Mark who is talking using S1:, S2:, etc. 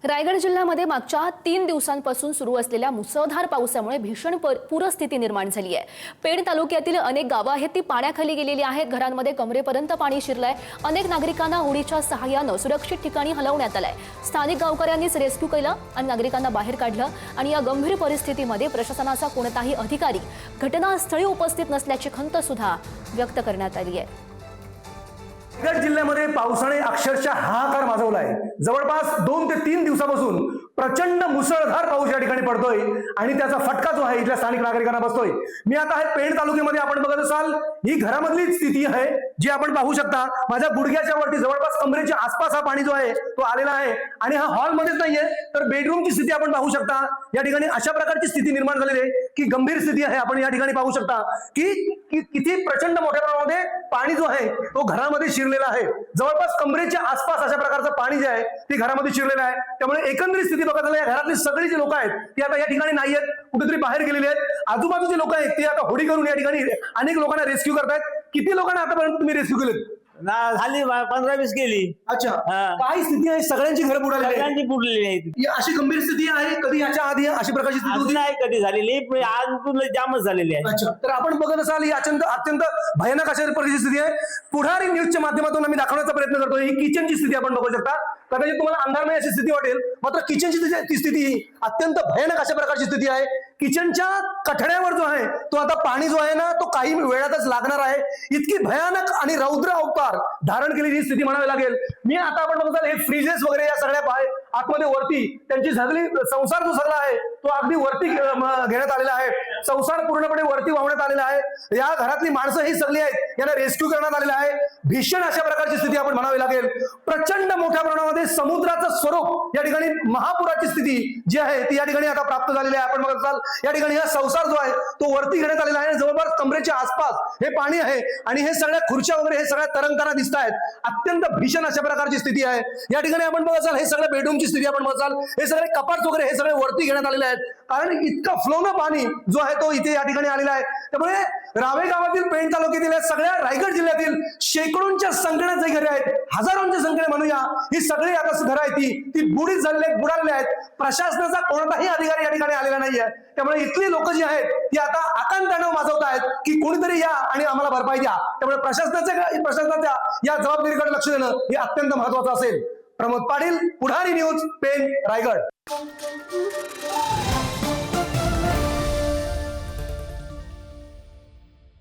S1: रायगड जिल्ह्यामध्ये मागच्या 3 दिवसांपासून सुरू असलेल्या मुसळधार पावसामुळे भीषण पूरस्थिती निर्माण झाली आहे। पेण तालुक्यातील अनेक गावं आहेत ती पाण्याखाली गेलेली आहेत। घरांमध्ये कमरेपर्यंत पाणी शिरलंय। अनेक नागरिकांना होडीच्या सहाय्याने सुरक्षित ठिकाणी हलवण्यात आलंय। स्थानिक गावकऱ्यांनीच रेस्क्यू केलं आणि नागरिकांना बाहेर काढलं आणि या गंभीर परिस्थितीमध्ये प्रशासनाचा कोणताही अधिकारी घटनास्थळी उपस्थित नसल्याची खंत सुद्धा व्यक्त करण्यात आली आहे।
S2: रायगड जिल्ह्यामध्ये पावसाने अक्षरशः हाहाकार माजवलाय। जवळपास 2 ते 3 दिवसापासून प्रचंड मुसळधार पाऊस या ठिकाणी पडतोय आणि त्याचा फटका जो आहे इथल्या स्थानिक नागरिकांना बसतोय। मी आता आहे पेण तालुक्यामध्ये, आपण बघत असाल ही घरामधली स्थिती आहे जी आपण पाहू शकता। माझ्या गुडघ्याच्या वरती जवळपास कमरेच्या आसपास हा पाणी जो आहे तो आलेला आहे आणि हा हॉल मध्येच नाहीये तर बेडरूमची स्थिती आपण पाहू शकता। या ठिकाणी अशा प्रकारची स्थिती निर्माण झालेली आहे की गंभीर स्थिती आहे। आपण या ठिकाणी पाहू शकता की किती प्रचंड मोठ्या प्रमाणामध्ये पाणी जो आहे तो घरामध्ये शिरलेला आहे। जवळपास कमरेच्या आसपास अशा प्रकारचं पाणी जे आहे ते घरामध्ये शिरलेलं आहे। त्यामुळे एकंदरीत स्थिती बघत झाली, या घरातली सगळी जी लोक आहेत ती आता या ठिकाणी नाहीयेत, कुठेतरी बाहेर गेलेली आहेत। आजूबाजूचे लोक आहेत ते आता होडी करून या ठिकाणी अनेक लोकांना रेस्क्यू करतायत। किती लोकांना आतापर्यंत तुम्ही रेस्क्यू केलेत?
S3: झाली 15-20 गेली।
S2: अच्छा, काय स्थिती आहे? सगळ्यांची घर बुडालेली आहे,
S3: सगळ्यांची बुडलेली आहेत।
S2: अशी गंभीर स्थिती आहे? कधी याच्या आधी अशी प्रकारची स्थिती होती?
S3: नाही कधी झालेली, पण आज पूर्ण जामच झालेली आहे।
S2: अच्छा, तर आपण बघत असाल ही अत्यंत भयानक अशा प्रकारची स्थिती आहे। पुढारी न्यूजच्या माध्यमातून आम्ही दाखवण्याचा प्रयत्न करतोय। ही किचनची स्थिती आपण बघू शकता। कदाचित तुम्हाला अंधारमय अशी स्थिती वाटेल, मात्र किचनची स्थिती ही अत्यंत भयानक अशा प्रकारची स्थिती आहे। किचनच्या कठड्यावर जो आहे तो आता पाणी जो आहे ना तो काही वेळातच लागणार आहे। इतकी भयानक आणि रौद्र अवतार धारण केलेली स्थिती म्हणावी लागेल। मी आता आपण बघत हे फ्रीजेस वगैरे या सगळ्या आतमध्ये वरती त्यांची सगळी संसार जो सगळा आहे तो अगदी वरती घेण्यात आलेला आहे। संसार पूर्णपणे वरती वाहण्यात आलेला आहे। या घरातली माणसं ही सगळी आहेत यांना रेस्क्यू करण्यात आलेलं आहे। भीषण अशा प्रकारची स्थिती आपण म्हणावी लागेल। प्रचंड मोठ्या प्रमाणामध्ये समुद्राचं स्वरूप या ठिकाणी महापुराची स्थिती जी आहे ती या ठिकाणी आता प्राप्त झालेली आहे। आपण बघत असाल या ठिकाणी हा संसार जो आहे तो वरती घेण्यात आलेला आहे। जवळपास कमरेच्या आसपास हे पाणी आहे आणि हे सगळ्या खुर्च्या वगैरे हे सगळ्या तरंगताना दिसत आहेत। अत्यंत भीषण अशा प्रकारची स्थिती आहे। या ठिकाणी आपण बघत असाल हे सगळं बेडरूमची स्थिती आपण बघत असाल, हे सगळे कपाट वगैरे हे सगळे वरती घेण्यात आलेले आहेत कारण इतका फ्लोनं पाणी जो आहे तो इथे या ठिकाणी आलेला आहे। त्यामुळे रावे गावातील पेण तालुक्यातील सगळ्या रायगड जिल्ह्यातील शेकडोंच्या संख्येने घरे आहेत, हजारोंच्या संख्येने म्हणूया ही सगळी आता घरं आहेत ती बुडीत झालेली आहेत, बुडालेली आहेत। प्रशासनाचा कोणताही अधिकारी या ठिकाणी आलेला नाहीये। त्यामुळे इथली लोक जी आहेत ती आता आकांतानं माजवत आहेत की कोणीतरी या आणि आम्हाला भरपाई द्या। त्यामुळे प्रशासनाच्या या जबाबदारीकडे लक्ष देणं हे अत्यंत महत्वाचं असेल। प्रमोद पाटील, पुढारी न्यूज, पेण, रायगड।